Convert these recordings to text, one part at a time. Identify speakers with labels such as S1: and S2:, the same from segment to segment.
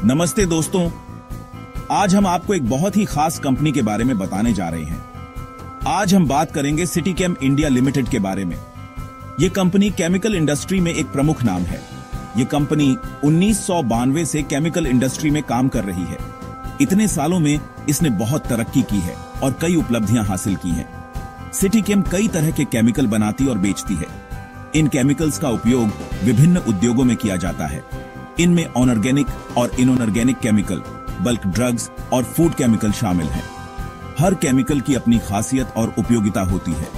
S1: नमस्ते दोस्तों, आज हम आपको एक बहुत ही खास कंपनी के बारे में बताने जा रहे हैं। आज हम बात करेंगे सिटीकेम इंडिया लिमिटेड के बारे में। यह कंपनी केमिकल इंडस्ट्री में एक प्रमुख नाम है। यह कंपनी 1992 से केमिकल इंडस्ट्री में काम कर रही है। इतने सालों में इसने बहुत तरक्की की है और कई उपलब्धियां हासिल की हैं। सिटीकेम कई तरह के केमिकल बनाती और बेचती है। इन केमिकल्स का उपयोग विभिन्न उद्योगों में किया जाता है। इनमें ऑनऑर्गेनिक और इनऑर्गेनिक केमिकल, बल्क ड्रग्स और फूड केमिकल शामिल हैं। हर केमिकल की अपनी खासियत और उपयोगिता होती है।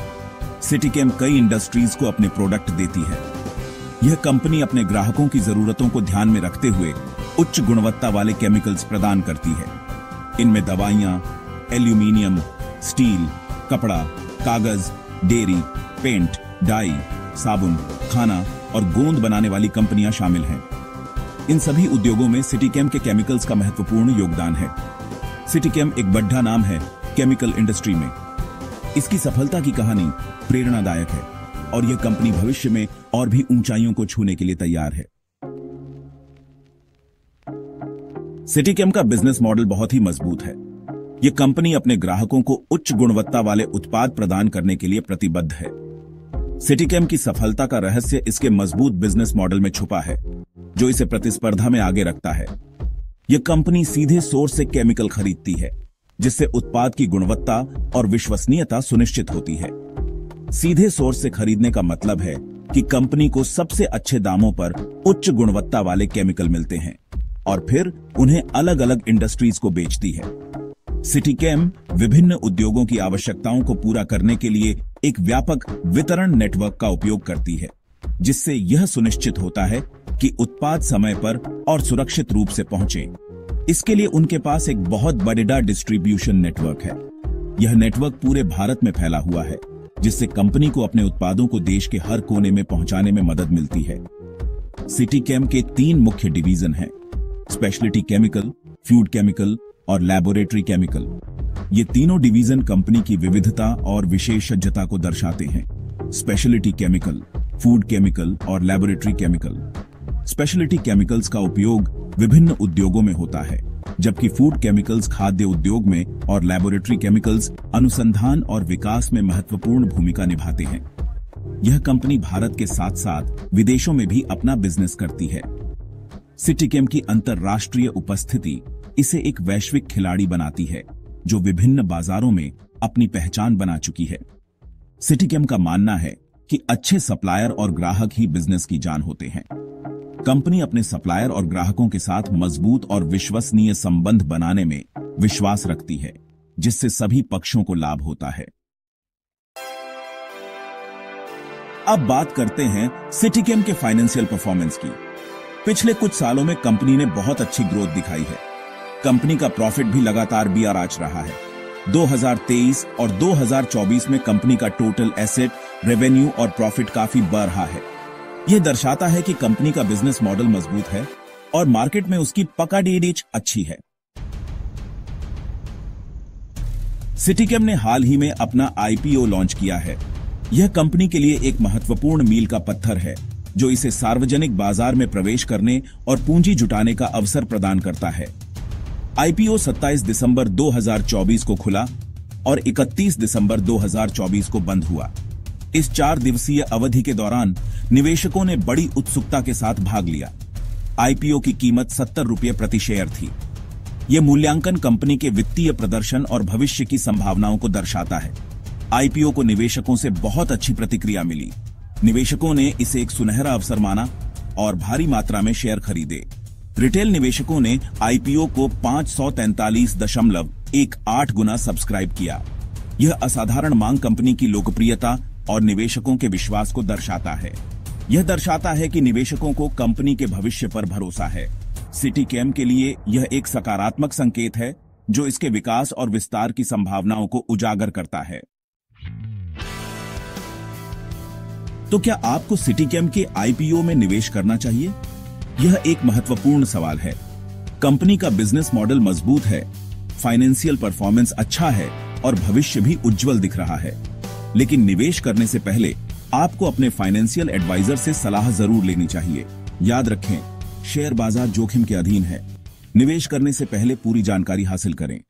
S1: सिटीकेम कई इंडस्ट्रीज को अपने प्रोडक्ट देती है। यह कंपनी अपने ग्राहकों की जरूरतों को ध्यान में रखते हुए उच्च गुणवत्ता वाले केमिकल्स प्रदान करती है। इनमें दवाइयां, एल्यूमीनियम, स्टील, कपड़ा, कागज, डेयरी, पेंट, डाई, साबुन, खाना और गोंद बनाने वाली कंपनियां शामिल हैं। इन सभी उद्योगों में सिटीकेम के केमिकल्स का महत्वपूर्ण योगदान है। सिटीकेम एक बड़ा नाम है केमिकल इंडस्ट्री में। इसकी सफलता की कहानी प्रेरणादायक है और यह कंपनी भविष्य में और भी ऊंचाइयों को छूने के लिए तैयार है। सिटीकेम का बिजनेस मॉडल बहुत ही मजबूत है। यह कंपनी अपने ग्राहकों को उच्च गुणवत्ता वाले उत्पाद प्रदान करने के लिए प्रतिबद्ध है। सिटीकेम की सफलता का रहस्य इसके मजबूत बिजनेस मॉडल में छुपा है, जो इसे प्रतिस्पर्धा में आगे रखता है। यह कंपनी सीधे सोर्स से केमिकल खरीदती है, जिससे उत्पाद की गुणवत्ता और विश्वसनीयता सुनिश्चित होती है। सीधे सोर्स से खरीदने का मतलब है कि कंपनी को सबसे अच्छे दामों पर उच्च गुणवत्ता वाले केमिकल मिलते हैं और फिर उन्हें अलग अलग इंडस्ट्रीज को बेचती है। सिटीकेम विभिन्न उद्योगों की आवश्यकताओं को पूरा करने के लिए एक व्यापक वितरण नेटवर्क का उपयोग करती है, जिससे यह सुनिश्चित होता है कि उत्पाद समय पर और सुरक्षित रूप से पहुंचे। इसके लिए उनके पास एक बहुत बड़ा डिस्ट्रीब्यूशन नेटवर्क है। यह नेटवर्क पूरे भारत में फैला हुआ है, जिससे कंपनी को अपने उत्पादों को देश के हर कोने में पहुंचाने में मदद मिलती है। सिटीकेम के 3 मुख्य डिवीजन हैं: स्पेशलिटी केमिकल, फूड केमिकल और लैबोरेटरी केमिकल। ये तीनों डिवीजन कंपनी की विविधता और विशेषज्ञता को दर्शाते हैं। स्पेशलिटी केमिकल, फूड केमिकल और लैबोरेटरी केमिकल। स्पेशलिटी केमिकल्स का उपयोग विभिन्न उद्योगों में होता है, जबकि फूड केमिकल्स खाद्य उद्योग में और लैबोरेटरी केमिकल्स अनुसंधान और विकास में महत्वपूर्ण भूमिका निभाते हैं। यह कंपनी भारत के साथ साथ विदेशों में भी अपना बिजनेस करती है। सिटीकेम की अंतर्राष्ट्रीय उपस्थिति इसे एक वैश्विक खिलाड़ी बनाती है, जो विभिन्न बाजारों में अपनी पहचान बना चुकी है। सिटीकेम का मानना है कि अच्छे सप्लायर और ग्राहक ही बिजनेस की जान होते हैं। कंपनी अपने सप्लायर और ग्राहकों के साथ मजबूत और विश्वसनीय संबंध बनाने में विश्वास रखती है, जिससे सभी पक्षों को लाभ होता है। अब बात करते हैं सिटीकेम के फाइनेंशियल परफॉर्मेंस की। पिछले कुछ सालों में कंपनी ने बहुत अच्छी ग्रोथ दिखाई है। कंपनी का प्रॉफिट भी लगातार बीआर आच रहा है। 2023 और 2024 में कंपनी का टोटल एसेट, रेवेन्यू और प्रॉफिट काफी बढ़ रहा है। यह दर्शाता है कि कंपनी का बिजनेस मॉडल मजबूत है और मार्केट में उसकी पकड़ अच्छी है। सिटीकेम ने हाल ही में अपना आईपीओ लॉन्च किया है। यह कंपनी के लिए एक महत्वपूर्ण मील का पत्थर है, जो इसे सार्वजनिक बाजार में प्रवेश करने और पूंजी जुटाने का अवसर प्रदान करता है। आईपीओ 27 दिसंबर 2024 को खुला और 31 दिसंबर 2024 को बंद हुआ। इस 4 दिवसीय अवधि के दौरान निवेशकों ने बड़ी उत्सुकता के साथ भाग लिया। आईपीओ की कीमत 70 रुपये प्रति शेयर थी। यह मूल्यांकन कंपनी के वित्तीय प्रदर्शन और भविष्य की संभावनाओं को दर्शाता है। आईपीओ को निवेशकों से बहुत अच्छी प्रतिक्रिया मिली। निवेशकों ने इसे एक सुनहरा अवसर माना और भारी मात्रा में शेयर खरीदे। रिटेल निवेशकों ने आईपीओ को 543.18 गुना सब्सक्राइब किया। यह असाधारण मांग कंपनी की लोकप्रियता और निवेशकों के विश्वास को दर्शाता है। यह दर्शाता है कि निवेशकों को कंपनी के भविष्य पर भरोसा है। सिटीकेम के लिए यह एक सकारात्मक संकेत है, जो इसके विकास और विस्तार की संभावनाओं को उजागर करता है। तो क्या आपको सिटीकेम के आईपीओ में निवेश करना चाहिए? यह एक महत्वपूर्ण सवाल है। कंपनी का बिजनेस मॉडल मजबूत है, फाइनेंशियल परफॉर्मेंस अच्छा है और भविष्य भी उज्जवल दिख रहा है। लेकिन निवेश करने से पहले आपको अपने फाइनेंशियल एडवाइजर से सलाह जरूर लेनी चाहिए। याद रखें, शेयर बाजार जोखिम के अधीन है। निवेश करने से पहले पूरी जानकारी हासिल करें।